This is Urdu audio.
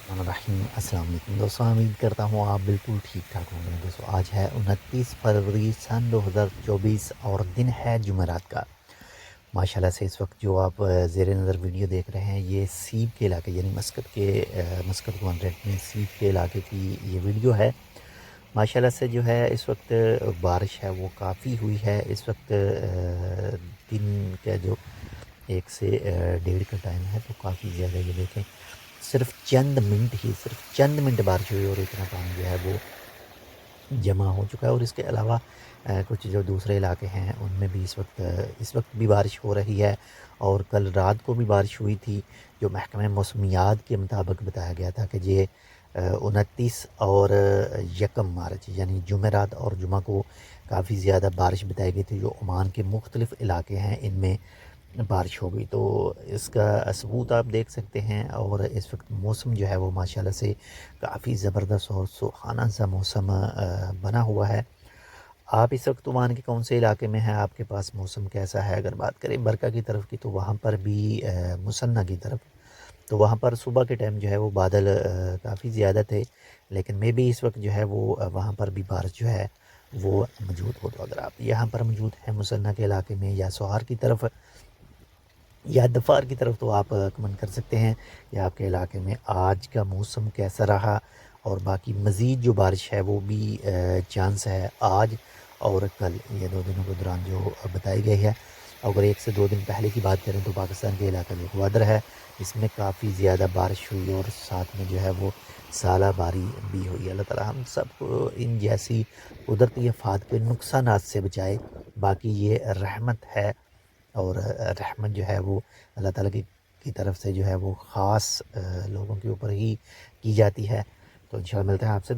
الرحیم السلام علیکم دوستوں، امید کرتا ہوں آپ بالکل ٹھیک ٹھاک ہوں گے۔ دوستوں آج ہے 29 فروری سن 2024 اور دن ہے جمعرات کا۔ ماشاءاللہ سے اس وقت جو آپ زیر نظر ویڈیو دیکھ رہے ہیں یہ سیب کے علاقے یعنی مسکت کو میں سیب کے علاقے کی یہ ویڈیو ہے۔ ماشاءاللہ سے جو ہے اس وقت بارش ہے وہ کافی ہوئی ہے۔ اس وقت دن کا جو 1 سے 1.5 کا ٹائم ہے تو کافی زیادہ یہ دیکھیں صرف چند منٹ بارش ہوئی اور اتنا پانی جو ہے وہ جمع ہو چکا ہے۔ اور اس کے علاوہ کچھ جو دوسرے علاقے ہیں ان میں بھی اس وقت بھی بارش ہو رہی ہے، اور کل رات کو بھی بارش ہوئی تھی۔ جو محکمہ موسمیات کے مطابق بتایا گیا تھا کہ یہ 29 اور 1 مارچ یعنی جمعرات اور جمعہ کو کافی زیادہ بارش بتائی گئی تھی۔ جو عمان کے مختلف علاقے ہیں ان میں بارش ہو گئی، تو اس کا ثبوت آپ دیکھ سکتے ہیں۔ اور اس وقت موسم جو ہے وہ ماشاءاللہ سے کافی زبردست اور سہانا سا موسم بنا ہوا ہے۔ آپ اس وقت عمان کے کون سے علاقے میں ہیں؟ آپ کے پاس موسم کیسا ہے؟ اگر بات کریں برکہ کی طرف کی تو وہاں پر بھی مسنہ کی طرف تو وہاں پر صبح کے ٹائم جو ہے وہ بادل کافی زیادہ تھے، لیکن میں بھی اس وقت جو ہے وہ وہاں پر بھی بارش جو ہے وہ موجود ہو۔ تو اگر آپ یہاں پر موجود ہیں مسنہ کے علاقے میں یا سوار کی طرف یا دفار کی طرف تو آپ کمنٹ کر سکتے ہیں کہ آپ کے علاقے میں آج کا موسم کیسا رہا، اور باقی مزید جو بارش ہے وہ بھی چانس ہے آج اور کل، یہ 2 دنوں کے دوران جو بتائی گئی ہے۔ اگر 1 سے 2 دن پہلے کی بات کریں تو پاکستان کے علاقہ جو گوادر ہے اس میں کافی زیادہ بارش ہوئی اور ساتھ میں جو ہے وہ سالہ باری بھی ہوئی۔ اللہ تعالی ہم سب کو ان جیسی قدرتی آفات کے نقصانات سے بچائے۔ باقی یہ رحمت ہے، اور رحمت جو ہے وہ اللہ تعالیٰ کی طرف سے جو ہے وہ خاص لوگوں کے اوپر ہی کی جاتی ہے۔ تو انشاءاللہ ملتے ہیں آپ سے۔